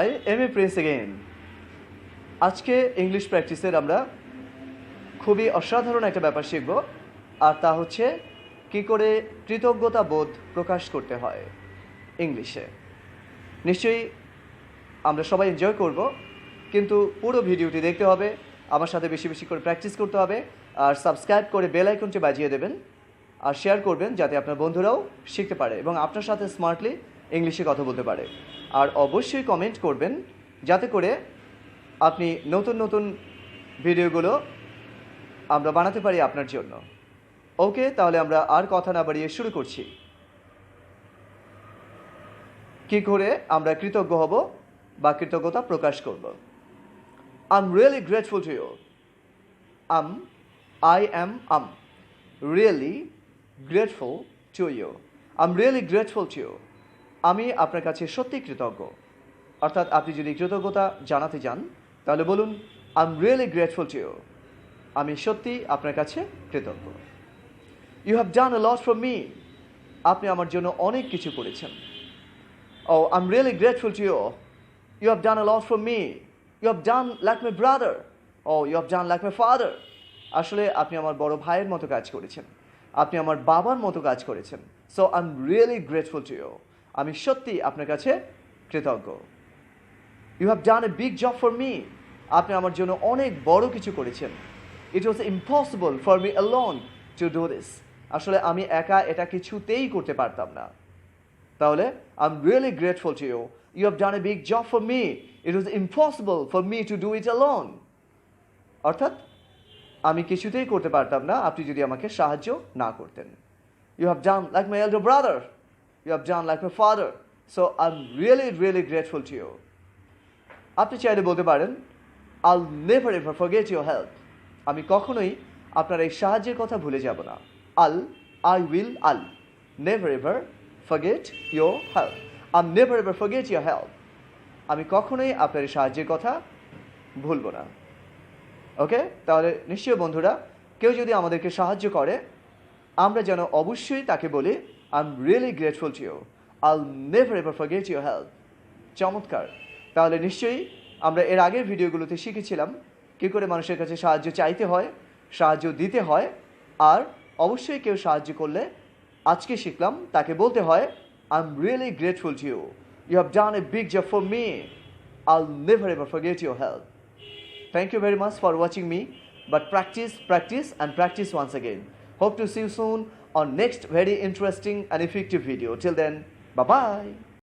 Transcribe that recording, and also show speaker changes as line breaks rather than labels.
I am a prince again. আজকে English প্র্যাকটিসের আমরা খুবই অসাধারণ একটা ব্যাপার শিখব, আর তা হচ্ছে কী করে কৃতজ্ঞতা বোধ প্রকাশ করতে হয় ইংলিশে। নিশ্চয়ই আমরা সবাই এনজয় করব, কিন্তু পুরো ভিডিওটি দেখতে হবে, আমার সাথে বেশি বেশি করে প্র্যাকটিস করতে হবে, আর সাবস্ক্রাইব করে বেল আইকনটি বাজিয়ে দেবেন আর শেয়ার করবেন যাতে আপনার বন্ধুরাও শিখতে পারে এবং আপনার সাথে স্মার্টলি ইংলিশে কথা বলতে পারে। আর অবশ্যই কমেন্ট করবেন যাতে করে আপনি নতুন নতুন ভিডিওগুলো আমরা বানাতে পারি আপনার জন্য। ওকে, তাহলে আমরা আর কথা না বাড়িয়ে শুরু করছি। কী করে আমরা কৃতজ্ঞ হব বা কৃতজ্ঞতা প্রকাশ করব। I'm really grateful to you. I am really grateful to you. I'm really grateful to you. আমি আপনার কাছে সত্যি কৃতজ্ঞ। অর্থাৎ আপনি যদি কৃতজ্ঞতা জানাতে চান তাহলে বলুন I'm really grateful to you. আমি সত্যি আপনার কাছে কৃতজ্ঞ। You have done a lot for me. আপনি আমার জন্য অনেক কিছু করেছেন। Oh, I'm really grateful to you. You have done a lot for me. You have done like my brother. Oh, you have done like my father. আসলে আপনি আমার বড় ভাইয়ের মতো কাজ করেছেন, আপনি আমার বাবার মতো কাজ করেছেন। So I'm really grateful to you. আমি সত্যি আপনার কাছে কৃতজ্ঞ। You have done a big job for me. আপনি আমার জন্য অনেক বড় কিছু করেছেন। It was impossible for me alone to do this. আসলে আমি একা এটা কিছুতেই করতে পারতাম না। তাহলে I'm really grateful to you. You have done a big job for me. It was impossible for me to do it alone. অর্থাৎ আমি কিছুতেই করতে পারতাম না আপনি যদি আমাকে সাহায্য না করতেন। You have done like my elder brother. You have done like my father. So I'm really, really grateful to you. আপনি চাইলে বলতে পারেন I'll never ever forget your help. আমি কখনোই আপনার এই সাহায্যের কথা ভুলে যাব না। I'll never ever forget your help. I'll never ever forget your help. আমি কখনোই আপনার এই সাহায্যের কথা ভুলব না। ওকে, তাহলে নিশ্চয়ই বন্ধুরা, কেউ যদি আমাদেরকে সাহায্য করে আমরা যেন অবশ্যই তাকে বলি I'm really grateful to you. I'll never ever forget your help. চমৎকার। তাহলে নিশ্চয়ই আমরা এর আগের ভিডিওগুলোতে শিখেছিলাম কী করে মানুষের কাছে সাহায্য চাইতে হয়, সাহায্য দিতে হয়, আর অবশ্যই কেউ সাহায্য করলে আজকে শিখলাম তাকে বলতে হয় I'm really grateful to you. You have done a big job for me. I'll never ever forget your help. Thank you very much for watching me. But practice and practice once again. Hope to see you soon on next very interesting and effective video. Till then, bye-bye.